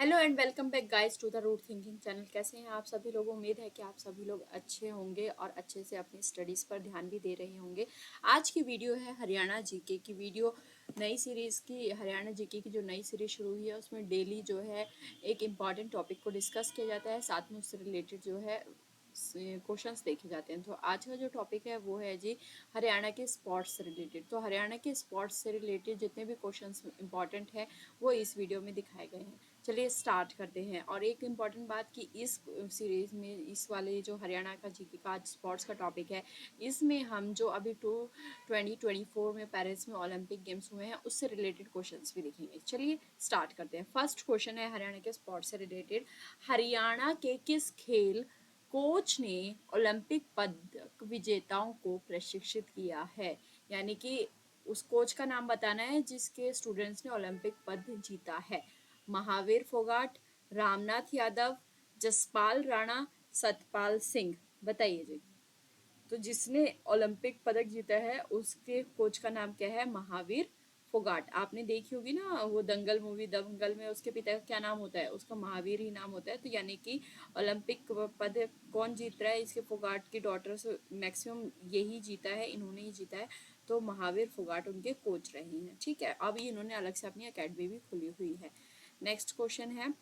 Hello and welcome back guys to the Root Thinking channel. कैसे हैं आप सभी लोग? उम्मीद है कि आप सभी लोग अच्छे होंगे और अच्छे से अपनी स्टडीज़ पर ध्यान भी दे रहे होंगे। आज की वीडियो है हरियाणा जीके की वीडियो। नई सीरीज़ की हरियाणा जीके की जो नई सीरीज़ शुरू हुई है उसमें डेली जो है एक इम्पॉर्टेंट टॉपिक को डिस्कस किया जाता है, साथ में उससे रिलेटेड जो है क्वेश्चंस देखे जाते हैं। तो आज का जो टॉपिक है वो है जी हरियाणा के स्पोर्ट्स से रिलेटेड। तो हरियाणा के स्पोर्ट्स से रिलेटेड जितने भी क्वेश्चंस इंपॉर्टेंट है वो इस वीडियो में दिखाए गए हैं। चलिए स्टार्ट करते हैं। और एक इम्पॉर्टेंट बात कि इस सीरीज़ में इस वाले जो हरियाणा का जीके का स्पोर्ट्स का टॉपिक है, इसमें हम जो अभी 2024 में पेरिस में ओलंपिक गेम्स हुए हैं उससे रिलेटेड क्वेश्चंस भी देखेंगे। चलिए स्टार्ट करते हैं। फर्स्ट क्वेश्चन है हरियाणा के स्पोर्ट्स से रिलेटेड। हरियाणा के किस खेल कोच ने ओलंपिक पदक विजेताओं को प्रशिक्षित किया है? यानी कि उस कोच का नाम बताना है जिसके स्टूडेंट्स ने ओलंपिक पद जीता है। महावीर फोगाट, रामनाथ यादव, जसपाल राणा, सतपाल सिंह। बताइए जी। तो जिसने ओलंपिक पदक जीता है उसके कोच का नाम क्या है? महावीर फोगाट। आपने देखी होगी ना वो दंगल मूवी, दंगल में उसके पिता का क्या नाम होता है? उसका महावीर ही नाम होता है। तो यानी कि ओलंपिक पदक कौन जीत रहा है? इसके फोगाट की डॉटर से मैक्सिमम यही जीता है, इन्होंने ही जीता है। तो महावीर फोगाट उनके कोच रहे हैं। ठीक है, अभी इन्होंने अलग से अपनी अकेडमी भी खुली हुई है। नेक्स्ट क्वेश्चन है,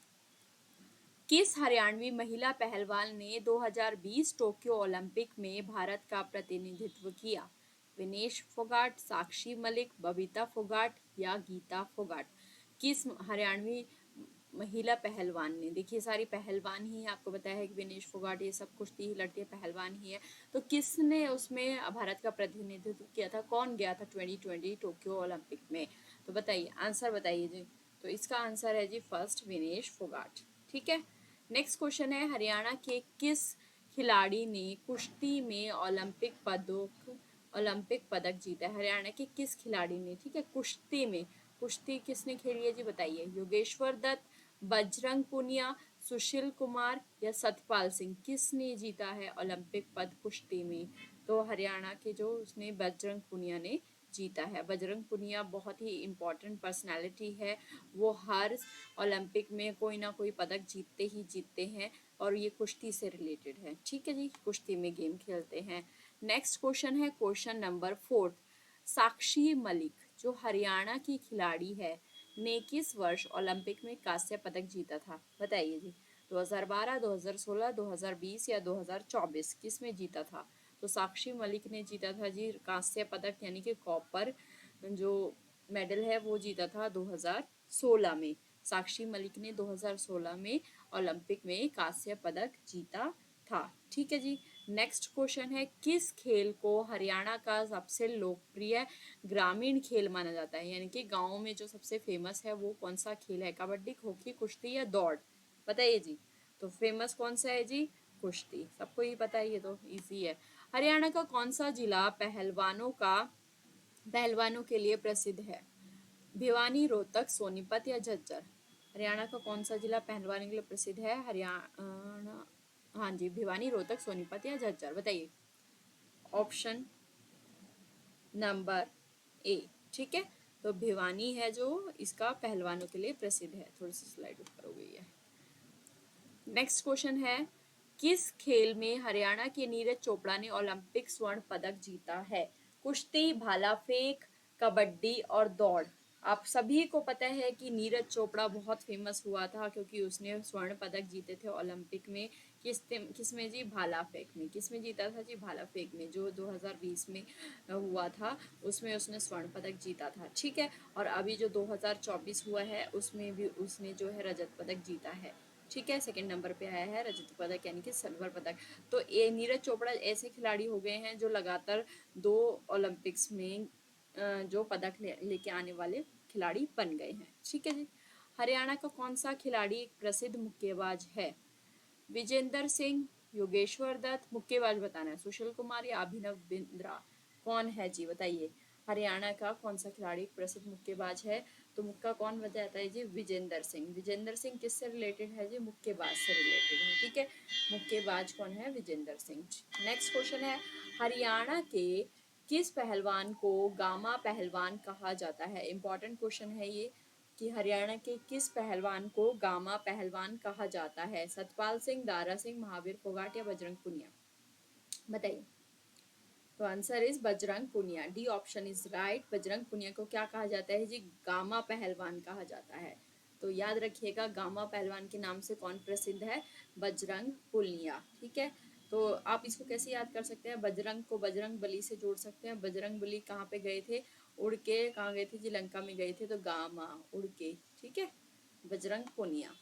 किस हरियाणवी महिला पहलवान ने 2020 टोक्यो ओलंपिक में भारत का प्रतिनिधित्व किया? विनेश फोगाट, साक्षी मलिक, बबीता फोगाट या गीता फोगाट? किस हरियाणवी महिला पहलवान ने, देखिए सारी पहलवान ही है, आपको बताया है कि विनेश फोगाट ये सब कुश्ती ही लड़ती है, पहलवान ही है। तो किसने उसमें भारत का प्रतिनिधित्व किया था? कौन गया था 2020 टोक्यो ओलंपिक में? तो बताइए, आंसर बताइए जी। तो इसका आंसर है जी फर्स्ट, विनेश फोगाट। ठीक है। नेक्स्ट क्वेश्चन है, हरियाणा के किस खिलाड़ी ने कुश्ती में ओलंपिक पदक जीता है? हरियाणा के किस खिलाड़ी ने, ठीक है, कुश्ती में, कुश्ती किसने खेली है जी? बताइए। योगेश्वर दत्त, बजरंग पुनिया, सुशील कुमार या सतपाल सिंह? किसने जीता है ओलंपिक पद कुश्ती में? तो हरियाणा के जो उसने बजरंग पुनिया ने जीता है। बजरंग पुनिया बहुत ही इम्पोर्टेंट पर्सनालिटी है, वो हर ओलंपिक में कोई ना कोई पदक जीतते ही जीतते हैं और ये कुश्ती से रिलेटेड है। ठीक है जी, कुश्ती में गेम खेलते हैं। नेक्स्ट क्वेश्चन है क्वेश्चन नंबर 4। साक्षी मलिक जो हरियाणा की खिलाड़ी है ने किस वर्ष ओलंपिक में कांस्य पदक जीता था? बताइए जी। 2012, 2016, 2020 या 2024? किस में जीता था? तो साक्षी मलिक ने जीता था जी कांस्य पदक, यानी कि कॉपर जो मेडल है वो जीता था 2016 में। साक्षी मलिक ने 2016 में ओलंपिक में कांस्य पदक जीता था। ठीक है जी। नेक्स्ट क्वेश्चन है, किस खेल को हरियाणा का सबसे लोकप्रिय ग्रामीण खेल माना जाता है? यानी कि गांव में जो सबसे फेमस है वो कौन सा खेल है? कबड्डी, हॉकी, कुश्ती या दौड़? बताइए जी। तो फेमस कौन सा है जी? कुश्ती। सबको ही पता है, ये तो इजी है। हरियाणा का कौन सा जिला पहलवानों के लिए प्रसिद्ध है? भिवानी, रोहतक, सोनीपत या झज्जर? हरियाणा का कौन सा जिला पहलवानों के लिए प्रसिद्ध है? हरियाणा, हाँ जी, भिवानी, रोहतक, सोनीपत या झज्जर? बताइए। Option number A. ठीक है, तो भिवानी है जो इसका पहलवानों के लिए प्रसिद्ध है। थोड़ी सी स्लाइड ऊपर हो गई है। नेक्स्ट क्वेश्चन है, किस खेल में हरियाणा के नीरज चोपड़ा ने ओलंपिक स्वर्ण पदक जीता है? कुश्ती, भाला फेंक, कबड्डी और दौड़? आप सभी को पता है कि नीरज चोपड़ा बहुत फेमस हुआ था क्योंकि उसने स्वर्ण पदक जीते थे ओलंपिक में। किस में जी? भाला फेंक में। किस में जीता था जी? भाला फेंक में, जो 2020 में हुआ था उसमें उसने स्वर्ण पदक जीता था। ठीक है, और अभी जो 2024 हुआ है उसमें भी उसने जो है रजत पदक जीता है। ठीक है, सेकंड नंबर पे आया है रजत पदक, यानी कि सिल्वर पदक। तो ये नीरज चोपड़ा ऐसे खिलाड़ी हो गए हैं जो लगातार 2 ओलंपिक्स में जो पदक लेके आने वाले खिलाड़ी बन गए हैं। ठीक है जी। हरियाणा का कौन सा खिलाड़ी एक प्रसिद्ध मुक्केबाज है? विजेंदर सिंह, योगेश्वर दत्त? मुक्केबाज बताना है। सुशील कुमार या अभिनव बिंद्रा? कौन है जी? बताइए। हरियाणा का कौन सा खिलाड़ी प्रसिद्ध मुक्केबाज है? तो मुक्का कौन बजाता है जी? विजेंदर सिंह। विजेंदर सिंह किससे रिलेटेड है जी? मुक्केबाज से रिलेटेड है। ठीक है, मुक्केबाज कौन है? विजेंदर सिंह। नेक्स्ट क्वेश्चन है, हरियाणा के किस पहलवान को गामा पहलवान कहा जाता है? इंपॉर्टेंट क्वेश्चन है ये। कि हरियाणा के किस पहलवान को गामा पहलवान कहा जाता है? सतपाल सिंह, दारा सिंह, महावीर फोगाट या बजरंग पुनिया? बताइए। तो answer is Bajrang Punia. D option is right. Bajrang Punia को क्या कहा जाता है जी? गामा पहलवान कहा जाता है। तो याद रखिएगा, गामा पहलवान के नाम से कौन प्रसिद्ध है? बजरंग पुनिया। ठीक है, तो आप इसको कैसे याद कर सकते हैं? बजरंग को बजरंग बली से जोड़ सकते हैं। बजरंग बली कहाँ पे गए थे? उड़ के कहाँ गए थे जी? लंका में गए थे, तो गामा उड़ के। ठीक है, बजरंग पुनिया।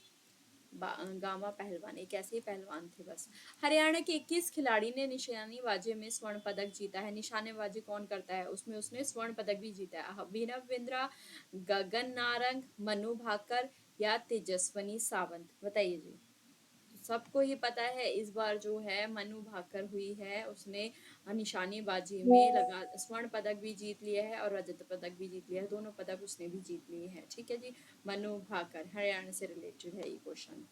गामा पहलवान एक ऐसे ही पहलवान थे बस। हरियाणा के 21 खिलाड़ी ने निशानेबाजी में स्वर्ण पदक जीता है। निशानेबाजी कौन करता है? उसमें उसने स्वर्ण पदक भी जीता है। अभिनव बिंद्रा, गगन नारंग, मनु भाकर या तेजस्वनी सावंत? बताइए जी। सबको ही पता है, इस बार जो है मनु भाकर हुई है, उसने निशानेबाजी में लगा स्वर्ण पदक भी जीत लिया है और रजत पदक भी जीत लिया है। दोनों पदक उसने भी जीत लिए हैं। ठीक है जी, मनु भाकर। हरियाणा से रिलेटेड है ये क्वेश्चन।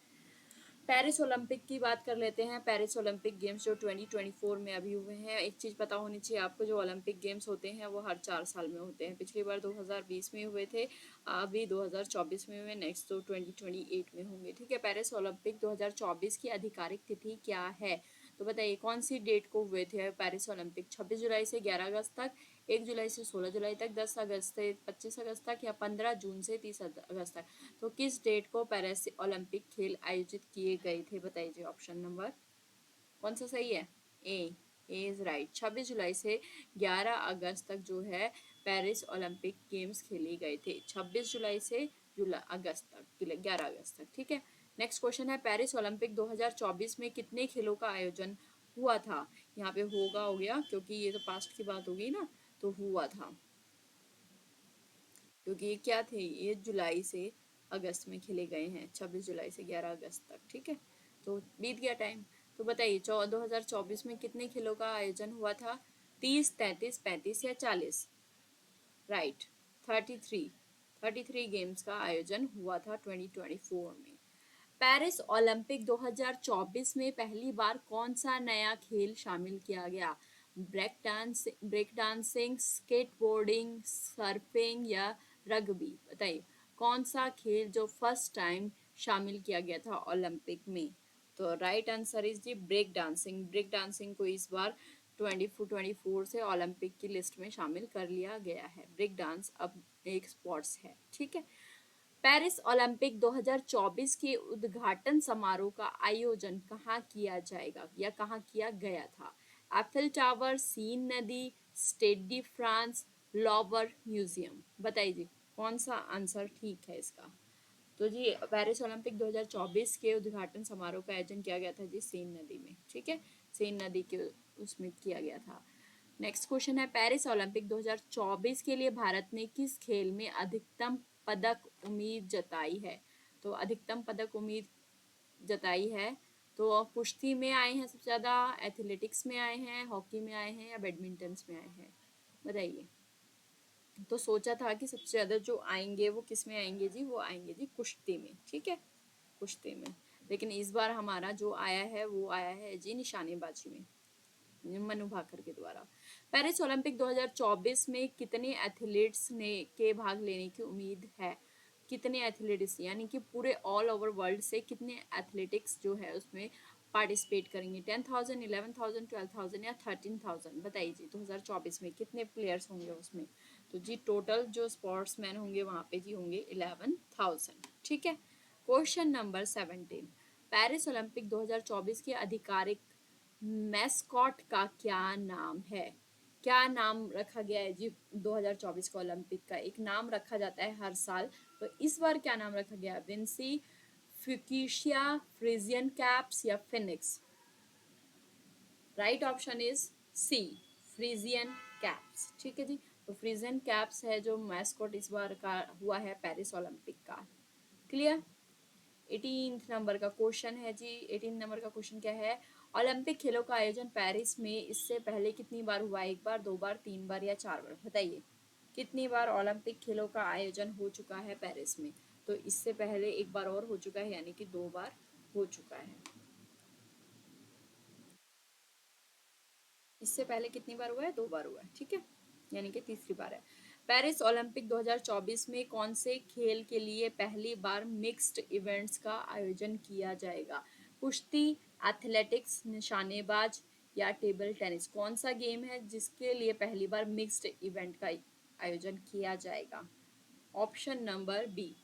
पेरिस ओलंपिक की बात कर लेते हैं। पेरिस ओलंपिक गेम्स जो 2024 में अभी हुए हैं, एक चीज़ पता होनी चाहिए आपको, जो ओलंपिक गेम्स होते हैं वो हर 4 साल में होते हैं। पिछली बार 2020 में हुए थे, अभी 2024 में हुए, नेक्स्ट तो 2028 में होंगे। ठीक है, पेरिस ओलंपिक 2024 की आधिकारिक तिथि क्या है? तो बताइए कौन सी डेट को हुए थे पेरिस ओलंपिक? 26 जुलाई से 11 अगस्त तक, 1 जुलाई से 16 जुलाई तक, 10 अगस्त से 25 अगस्त तक या 15 जून से 30 अगस्त तक? तो किस डेट को पेरिस ओलंपिक खेल आयोजित किए गए थे? बताइए ऑप्शन नंबर कौन सा सही है? ए इज राइट। 26 जुलाई से 11 अगस्त तक जो है पेरिस ओलंपिक गेम्स खेले गए थे। 26 जुलाई से अगस्त तक, 11 अगस्त तक। ठीक है, नेक्स्ट क्वेश्चन है, पेरिस ओलंपिक 2024 में कितने खेलों का आयोजन हुआ था? यहाँ पे होगा हो गया, क्योंकि ये तो पास्ट की बात हो गई ना, तो हुआ था, क्योंकि ये क्या थे, ये जुलाई से अगस्त में खेले गए हैं, 26 जुलाई से 11 अगस्त तक। ठीक है, तो बीत गया टाइम। तो बताइए 2024 में कितने खेलों का आयोजन हुआ था? 30, 33, 35 या 40? राइट, 33। 33 गेम्स का आयोजन हुआ था 2024 में। पेरिस ओलंपिक 2024 में पहली बार कौन सा नया खेल शामिल किया गया? ब्रेक डांसिंग, स्केटबोर्डिंग, सर्फिंग या रग्बी? बताइए कौन सा खेल जो फर्स्ट टाइम शामिल किया गया था ओलंपिक में? तो राइट आंसर इज जी ब्रेक डांसिंग। ब्रेक डांसिंग को इस बार 2024 से ओलंपिक की लिस्ट में शामिल कर लिया गया है। ब्रेक डांस अब एक स्पोर्ट्स है। ठीक है, पेरिस ओलंपिक 2024 के उद्घाटन समारोह का आयोजन कहाँ किया जाएगा या कहाँ किया गया था? एफिल टावर, सीन नदी, state de France, lower museum? बताइए जी कौन सा आंसर ठीक है इसका? तो जी पेरिस ओलंपिक 2024 के उद्घाटन समारोह का आयोजन किया गया था जी सेन नदी में। ठीक है, सेन नदी के उसमें किया गया था। नेक्स्ट क्वेश्चन है, पेरिस ओलंपिक 2024 के लिए भारत ने किस खेल में अधिकतम पदक उम्मीद जताई है? तो अधिकतम पदक उम्मीद जताई है, तो कुश्ती में आए हैं सबसे ज्यादा, एथलेटिक्स में आए हैं, हॉकी में आए हैं या बैडमिंटन में आए हैं? बताइए। तो सोचा था कि सबसे ज्यादा जो आएंगे वो किस में आएंगे जी? वो आएंगे जी कुश्ती में। ठीक है, कुश्ती में। लेकिन इस बार हमारा जो आया है वो आया है जी निशानेबाजी में, मनु भाकर के द्वारा। पेरिस ओलंपिक 2024 में कितने एथलीट्स ने के भाग लेने की उम्मीद है? कितने एथलीट्स, यानी कि पूरे ऑल ओवर वर्ल्ड से कितने एथलेटिक्स जो है उसमें पार्टिसिपेट करेंगे? 10,000, 11,000, 12,000 या 13,000? बताइए जी 2024 में कितने प्लेयर्स होंगे उसमें? तो जी टोटल जो स्पोर्ट्समैन होंगे वहाँ पे जी होंगे 11,000। ठीक है, क्वेश्चन नंबर 17, पेरिस ओलंपिक 2024 की आधिकारिक मैस्कॉट का क्या नाम है? क्या नाम रखा गया है जी? 2024 का ओलंपिक का एक नाम रखा जाता है हर साल, तो इस बार क्या नाम रखा गया? विंसी, फ्यूकिशिया, फ्रिजियन कैप्स या Phoenix? Right option is C, Phrygian caps. ठीक है जी, तो फ्रिजियन कैप्स है जो मैस्कॉट इस बार का हुआ है पेरिस ओलंपिक का। क्लियर? 18 नंबर का क्वेश्चन है जी। 18 नंबर का क्वेश्चन क्या है? ओलंपिक खेलों का आयोजन पेरिस में इससे पहले कितनी बार हुआ? 1 बार, 2 बार, 3 बार या 4 बार? बताइए कितनी बार ओलंपिक खेलों का आयोजन हो चुका है पेरिस में? तो इससे पहले 1 बार और हो चुका है, यानी कि 2 बार हो चुका है। इससे पहले कितनी बार हुआ है? 2 बार हुआ है। ठीक है, यानी कि तीसरी बार है। पेरिस ओलंपिक 2024 में कौन से खेल के लिए पहली बार मिक्स्ड इवेंट्स का आयोजन किया जाएगा? कुश्ती, एथलेटिक्स, निशानेबाज या टेबल टेनिस? कौन सा गेम है जिसके लिए पहली बार मिक्स्ड इवेंट का आयोजन किया जाएगा? Option number B,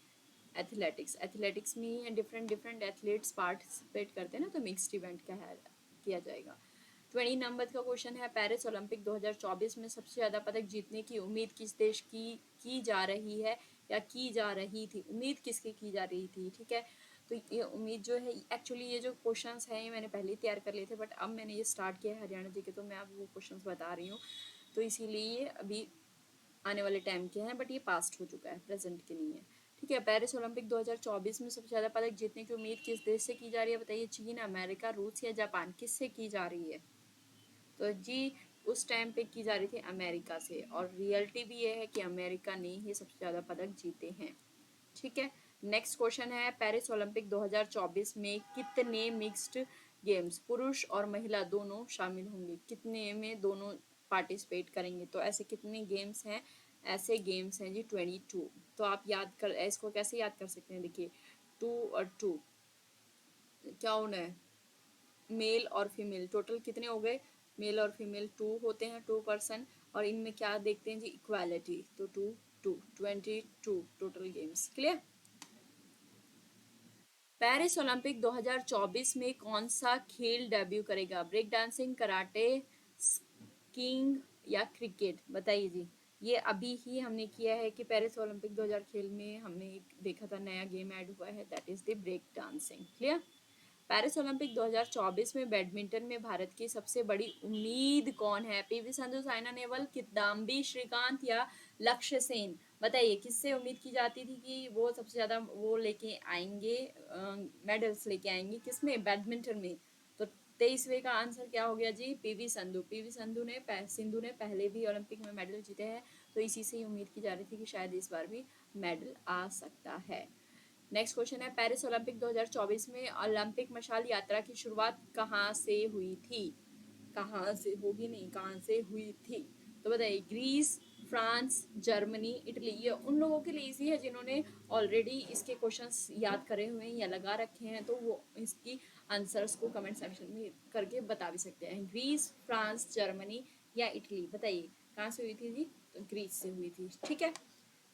athletics. Athletics में डिफरेंट डिफरेंट एथलीट्स पार्टिसिपेट करते हैं ना, तो मिक्स्ड इवेंट का है किया जाएगा। 20 नंबर का क्वेश्चन है, पेरिस ओलंपिक 2024 में सबसे ज़्यादा पदक जीतने की उम्मीद किस देश की जा रही है या की जा रही थी? उम्मीद किसकी की जा रही थी? ठीक है, तो ये उम्मीद जो है, एक्चुअली ये जो क्वेश्चंस हैं ये मैंने पहले ही तैयार कर लिए थे, बट अब मैंने ये स्टार्ट किया है हरियाणा जी के, तो मैं अब वो क्वेश्चंस बता रही हूँ, तो इसीलिए ये अभी आने वाले टाइम के हैं, बट ये पास्ट हो चुका है, प्रेजेंट के नहीं है। ठीक है, पेरिस ओलंपिक 2024 में सबसे ज़्यादा पदक जीतने की उम्मीद किस देश से की जा रही है? बताइए, चीन, अमेरिका, रूस या जापान? किससे की जा रही है? तो जी उस टाइम पे की जा रही थी अमेरिका से, और रियलिटी भी ये है कि अमेरिका ने ही सबसे ज़्यादा पदक जीते हैं। ठीक है, नेक्स्ट क्वेश्चन है, पेरिस ओलंपिक 2024 में कितने मिक्स्ड गेम्स, पुरुष और महिला दोनों शामिल होंगे? कितने में दोनों पार्टिसिपेट करेंगे? तो ऐसे कितने गेम्स हैं? ऐसे गेम्स हैं जी 22। तो आप याद कर, इसको कैसे याद कर सकते हैं? देखिए, 2 और 2 क्या होना है, मेल और फीमेल, टोटल कितने हो गए? मेल और फीमेल 2 होते हैं, 2 पर्सन, और इनमें क्या देखते हैं जी, इक्वालिटी, तो 2 2 22 total games. Clear? Paris Olympic 2024 में कौन सा खेल डेब्यू करेगा? ब्रेक डांसिंग, कराटे, स्कीइंग या क्रिकेट? बताइए जी। ये अभी ही हमने किया है कि पेरिस ओलंपिक 2000 खेल में हमने एक देखा था, नया गेम ऐड हुआ है, that is the break dancing. Clear? Paris Olympic 2024 में बैडमिंटन में भारत की सबसे बड़ी उम्मीद कौन है? पीवी संधू, साइना नेहवाल, किदाम्बी श्रीकांत या लक्ष्य सेन? बताइए, किससे उम्मीद की जाती थी कि वो सबसे ज्यादा वो लेके आएंगे, मेडल्स लेके आएंगे? किसमें? बैडमिंटन में। तो 23वें का आंसर क्या हो गया जी? पीवी संधू। पीवी सिंधु ने पहले भी ओलंपिक में मेडल जीते हैं, तो इसी से ही उम्मीद की जा रही थी कि शायद इस बार भी मेडल आ सकता है। नेक्स्ट क्वेश्चन है, पेरिस ओलंपिक 2024 में ओलंपिक मशाल यात्रा की शुरुआत कहाँ से हुई थी? कहाँ से होगी नहीं, कहाँ से हुई थी? तो बताइए, ग्रीस, फ्रांस, जर्मनी, इटली? ये उन लोगों के लिए इजी है जिन्होंने ऑलरेडी इसके क्वेश्चंस याद करे हुए हैं या लगा रखे हैं, तो वो इसकी आंसर्स को कमेंट सेक्शन में करके बता भी सकते हैं। ग्रीस, फ्रांस, जर्मनी या इटली? बताइए कहाँ से हुई थी जी? तो ग्रीस से हुई थी। ठीक है,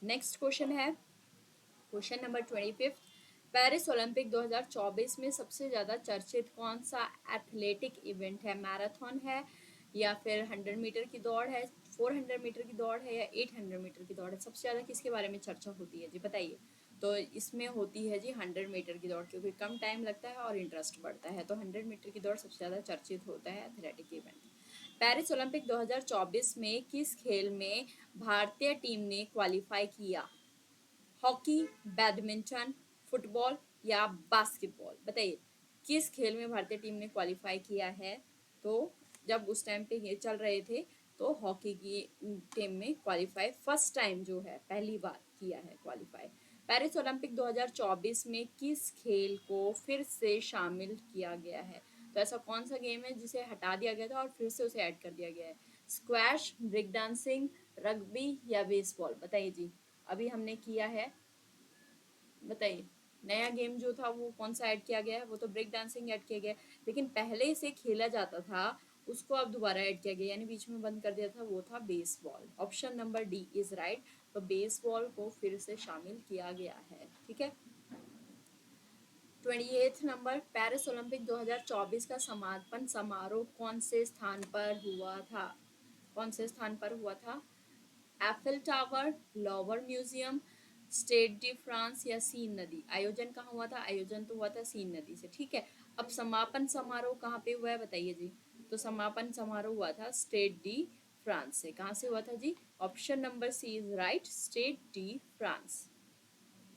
नेक्स्ट क्वेश्चन है, क्वेश्चन नंबर 25। पेरिस ओलंपिक 2024 में सबसे ज़्यादा चर्चित कौन सा एथलेटिक इवेंट है? मैराथन है या फिर 100 मीटर की दौड़ है, 400 मीटर की दौड़ है या 800 मीटर की दौड़ है? सबसे ज़्यादा किसके बारे में चर्चा होती है जी? बताइए। तो इसमें होती है जी 100 मीटर की दौड़, क्योंकि कम टाइम लगता है और इंटरेस्ट बढ़ता है, तो 100 मीटर की दौड़ सबसे ज़्यादा चर्चित होता है एथलेटिक इवेंट। पेरिस ओलंपिक 2024 में किस खेल में भारतीय टीम ने क्वालिफाई किया? हॉकी, बैडमिंटन, फुटबॉल या बास्केटबॉल? बताइए, किस खेल में भारतीय टीम ने क्वालिफाई किया है? तो जब उस टाइम पे ये चल रहे थे, तो हॉकी की टीम में क्वालिफाई फर्स्ट टाइम जो है, पहली बार किया है क्वालिफाई। पेरिस ओलंपिक 2024 में किस खेल को फिर से शामिल किया गया है? तो ऐसा कौन सा गेम है जिसे हटा दिया गया था और फिर से उसे ऐड कर दिया गया है? स्क्वैश, ब्रेक डांसिंग, रग्बी या बेसबॉल? बताइए जी। अभी हमने किया है, बताइए, नया गेम जो था वो कौन सा ऐड किया गया है? वो तो ब्रेक डांसिंग ऐड किया गया है, लेकिन पहले से खेला जाता था उसको अब दोबारा ऐड किया गया, यानी बीच में बंद कर दिया था, वो था baseball. Option number D is right. तो बेसबॉल को फिर से शामिल किया गया है। ठीक है, 28 नंबर, पेरिस ओलंपिक 2024 का समापन समारोह कौन से स्थान पर हुआ था? कौन से स्थान पर हुआ था? Eiffel tower, lower museum, state de France या सीन नदी? आयोजन कहाँ हुआ था? आयोजन तो हुआ था सीन नदी से। ठीक है, अब समापन समारोह कहाँ पे हुआ है? बताइए जी। तो समापन समारोह हुआ था स्टेड डी फ्रांस से। कहाँ से हुआ था जी? Option number C is right, Stade de France.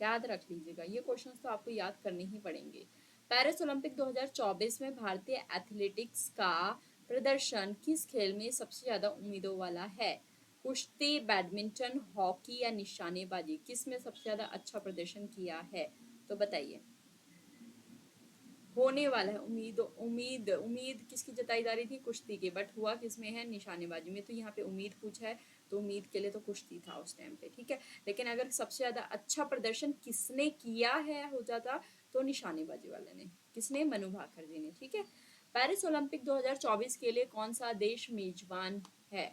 याद रख लीजिएगा, ये क्वेश्चंस तो आपको याद करने ही पड़ेंगे। पेरिस ओलंपिक 2024 में भारतीय एथलेटिक्स का प्रदर्शन किस खेल में सबसे ज्यादा उम्मीदों वाला है? कुश्ती, बैडमिंटन, हॉकी या निशानेबाजी? किस में सबसे ज्यादा अच्छा प्रदर्शन किया है? तो बताइए, होने वाला है, उम्मीद उम्मीद उम्मीद किसकी जताई जा रही थी? कुश्ती की, बट हुआ किसमें है? निशानेबाजी में। तो यहाँ पे उम्मीद पूछा है, तो उम्मीद के लिए तो कुश्ती था उस टाइम पे, ठीक है। लेकिन अगर सबसे ज़्यादा अच्छा प्रदर्शन किसने किया है हो जाता तो निशानेबाजी वाले ने, किसने, मनु भाकर जी ने, ठीक है। पेरिस ओलंपिक 2024 के लिए कौन सा देश मेजबान है,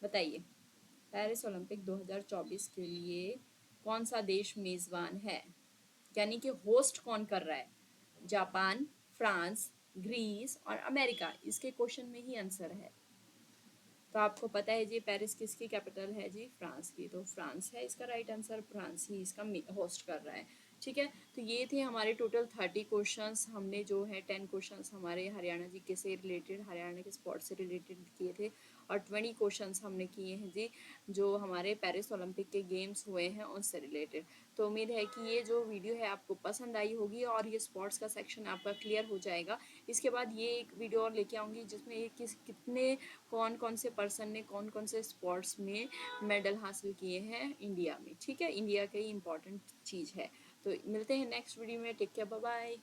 बताइए। पेरिस ओलंपिक 2024 के लिए कौन सा देश मेजबान है, यानी कि होस्ट कौन कर रहा है। जापान, फ्रांस, ग्रीस और अमेरिका, इसके क्वेश्चन में ही आंसर है। तो आपको पता है जी पेरिस किसकी कैपिटल है जी, फ्रांस की, तो फ्रांस है इसका राइट आंसर, फ्रांस ही इसका होस्ट कर रहा है, ठीक है। तो ये थे हमारे टोटल 30 क्वेश्चंस। हमने जो है 10 क्वेश्चंस हमारे हरियाणा जी के से रिलेटेड, हरियाणा के स्पोर्ट्स से रिलेटेड किए थे, और 20 क्वेश्चंस हमने किए हैं जी जो हमारे पेरिस ओलंपिक के गेम्स हुए हैं उनसे रिलेटेड। तो उम्मीद है कि ये जो वीडियो है आपको पसंद आई होगी और ये स्पोर्ट्स का सेक्शन आपका क्लियर हो जाएगा। इसके बाद ये एक वीडियो और लेके आऊँगी जिसमें कितने कौन कौन से पर्सन ने कौन कौन से स्पोर्ट्स में मेडल हासिल किए हैं इंडिया में, ठीक है। इंडिया की इम्पोर्टेंट चीज़ है। तो मिलते हैं नेक्स्ट वीडियो में, टेक केयर, बाय बाय।